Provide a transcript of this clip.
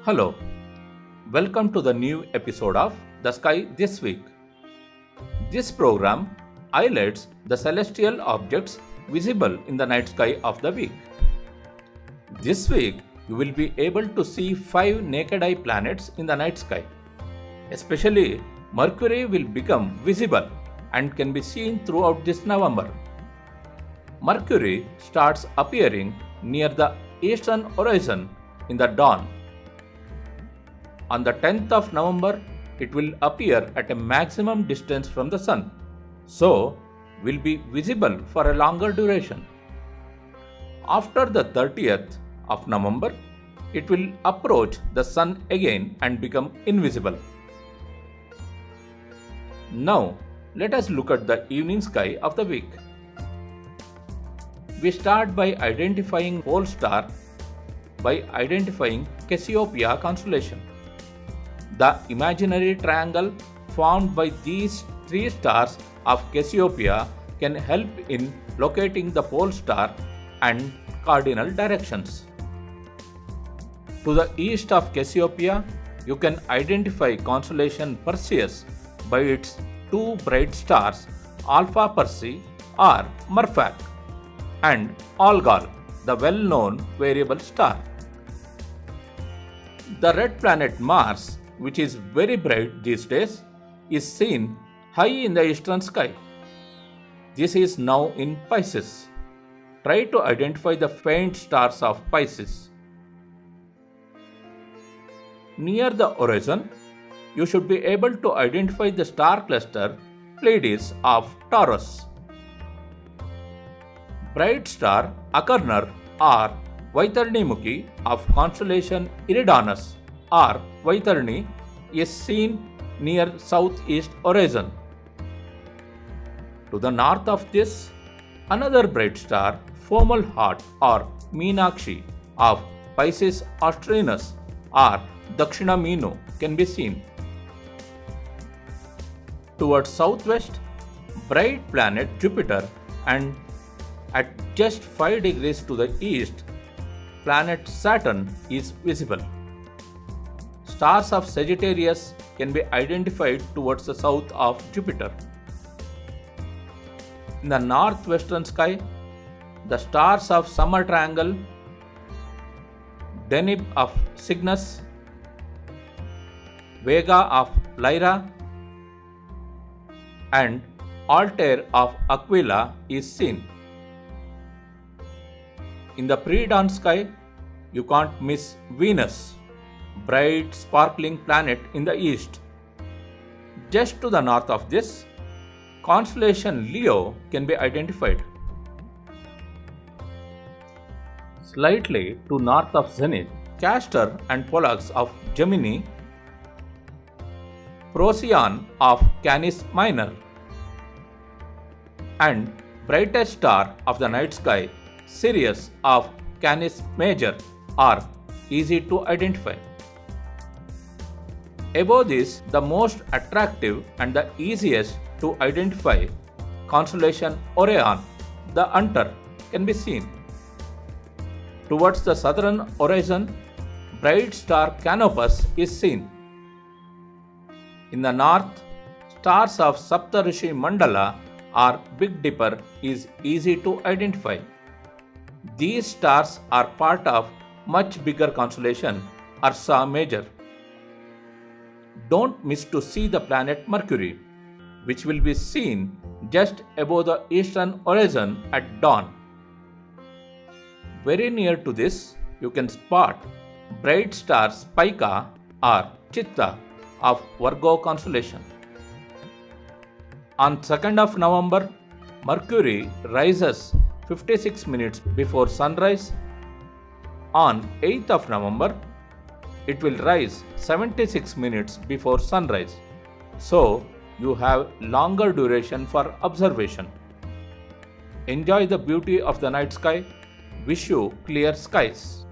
Hello, welcome to the new episode of The Sky This Week. This program highlights the celestial objects visible in the night sky of the week. This week, you will be able to see 5 naked eye planets in the night sky. Especially, Mercury will become visible and can be seen throughout this November. Mercury starts appearing near the eastern horizon in the dawn. On the 10th of November, it will appear at a maximum distance from the Sun, so will be visible for a longer duration. After the 30th of November, it will approach the Sun again and become invisible. Now, let us look at the evening sky of the week. We start by identifying pole star by identifying Cassiopeia constellation. The imaginary triangle formed by these 3 stars of Cassiopeia can help in locating the pole star and cardinal directions. To the east of Cassiopeia, you can identify constellation Perseus by its 2 bright stars Alpha Persei or Murphak and Algol, the well-known variable star. The red planet Mars, which is very bright these days, is seen high in the eastern sky. This is now in Pisces. Try to identify the faint stars of Pisces. Near the horizon, you should be able to identify the star cluster Pleiades of Taurus. Bright star Achernar or Vaitharni of constellation Eridanus or Vaitharni is seen near southeast horizon. To the north of this, another bright star Fomalhaut or Meenakshi of Pisces Austrinus or Dakshinaminu can be seen. Towards southwest, bright planet Jupiter, and at just 5 degrees to the east, planet Saturn is visible. Stars of Sagittarius can be identified towards the south of Jupiter. In the northwestern sky, the stars of Summer Triangle, Deneb of Cygnus, Vega of Lyra, and Altair of Aquila is seen. In the pre-dawn sky, you can't miss Venus, bright sparkling planet in the east. Just to the north of this, constellation Leo can be identified. Slightly to north of zenith, Castor and Pollux of Gemini, Procyon of Canis Minor, and brightest star of the night sky, Sirius of Canis Major, are easy to identify. Above this, the most attractive and the easiest to identify constellation Orion, the hunter, can be seen. Towards the southern horizon, bright star Canopus is seen. In the north, stars of Saptarishi Mandala or Big Dipper is easy to identify. These stars are part of much bigger constellation Ursa Major. Don't miss to see the planet Mercury, which will be seen just above the eastern horizon at dawn. Very near to this, you can spot bright star Spica or Chitta of Virgo constellation. On 2nd of November, Mercury rises 56 minutes before sunrise. On 8th of November, it will rise 76 minutes before sunrise. So, you have longer duration for observation. Enjoy the beauty of the night sky. Wish you clear skies.